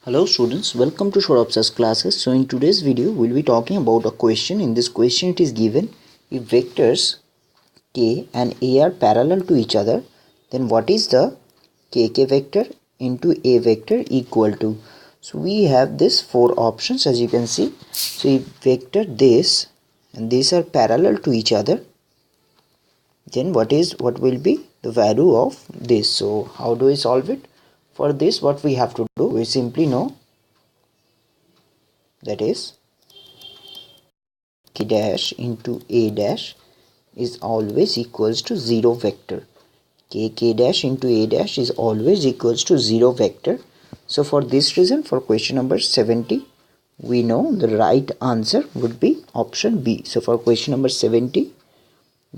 Hello students, welcome to UPSC classes. So in today's video we'll be talking about a question. In this question it is given, if vectors k and a are parallel to each other, then what is the kk vector into a vector equal to? So we have this four options as you can see. So if vector this and these are parallel to each other, then what will be the value of this? So how do we solve it? For this, what we have to do, we simply know that is k dash into a dash is always equals to 0 vector. K dash into a dash is always equals to 0 vector. So for this reason, for question number 70, we know the right answer would be option B. So for question number 70,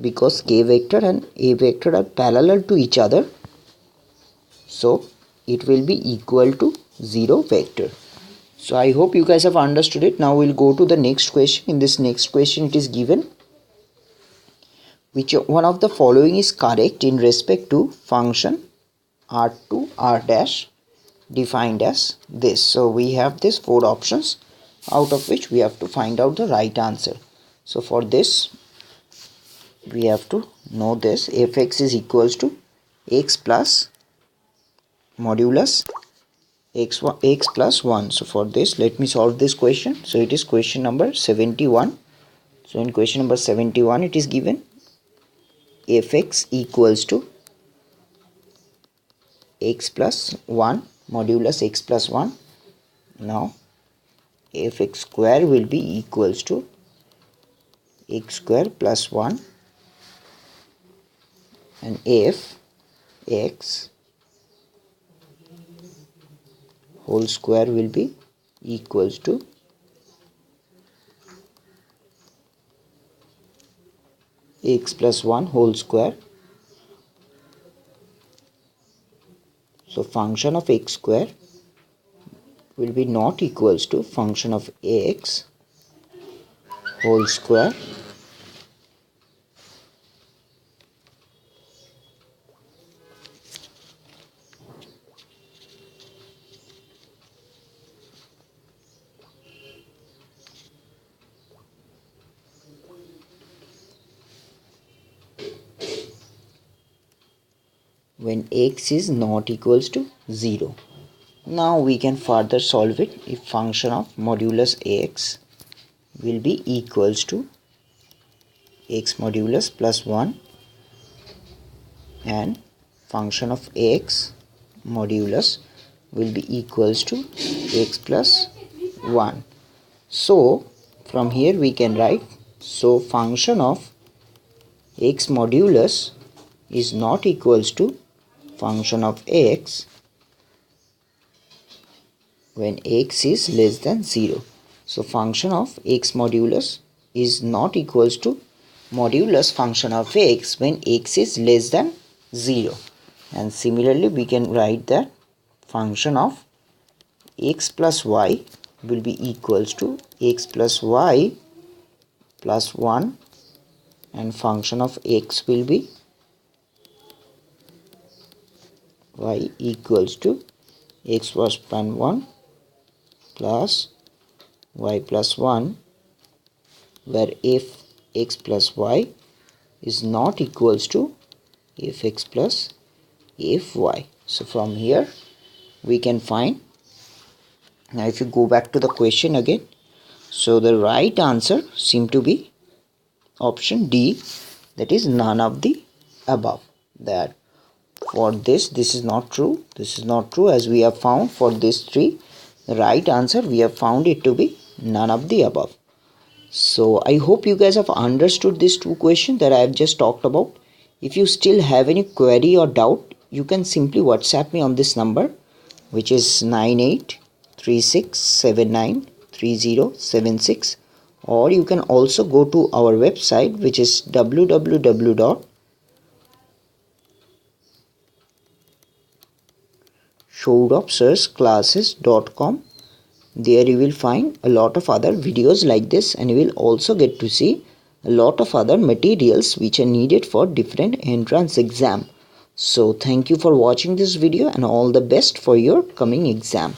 because k vector and a vector are parallel to each other, so it will be equal to 0 vector. So I hope you guys have understood it. Now we'll go to the next question. In this next question it is given, which one of the following is correct in respect to function r to r dash defined as this. So we have these four options, out of which we have to find out the right answer. So for this we have to know this, fx is equals to x plus modulus x plus 1. So for this, let me solve this question. So it is question number 71. So in question number 71 it is given, fx equals to x plus 1 modulus x plus 1. Now fx square will be equals to x square plus 1, and f x whole square will be equals to x plus 1 whole square. So function of x square will be not equals to function of x whole square when x is not equals to 0. Now we can further solve it. If function of modulus x will be equals to x modulus plus 1 and function of x modulus will be equals to x plus 1. So from here we can write, so function of x modulus is not equals to function of x when x is less than 0. So function of x modulus is not equals to modulus function of x when x is less than 0. And similarly we can write that function of x plus y will be equals to x plus y plus 1, and function of x will be y equals to x plus 1 plus y plus 1, where if x plus y is not equals to fx plus fy. So from here we can find, now if you go back to the question again, so the right answer seem to be option D, that is none of the above. That for this is not true, this is not true, as we have found for this 3, the right answer we have found it to be none of the above. So I hope you guys have understood these two questions that I have just talked about. If you still have any query or doubt, you can simply WhatsApp me on this number, which is 9836793076, or you can also go to our website, which is www.shoudopsersclasses.com. There you will find a lot of other videos like this, and you will also get to see a lot of other materials which are needed for different entrance exam. So thank you for watching this video, and all the best for your coming exam.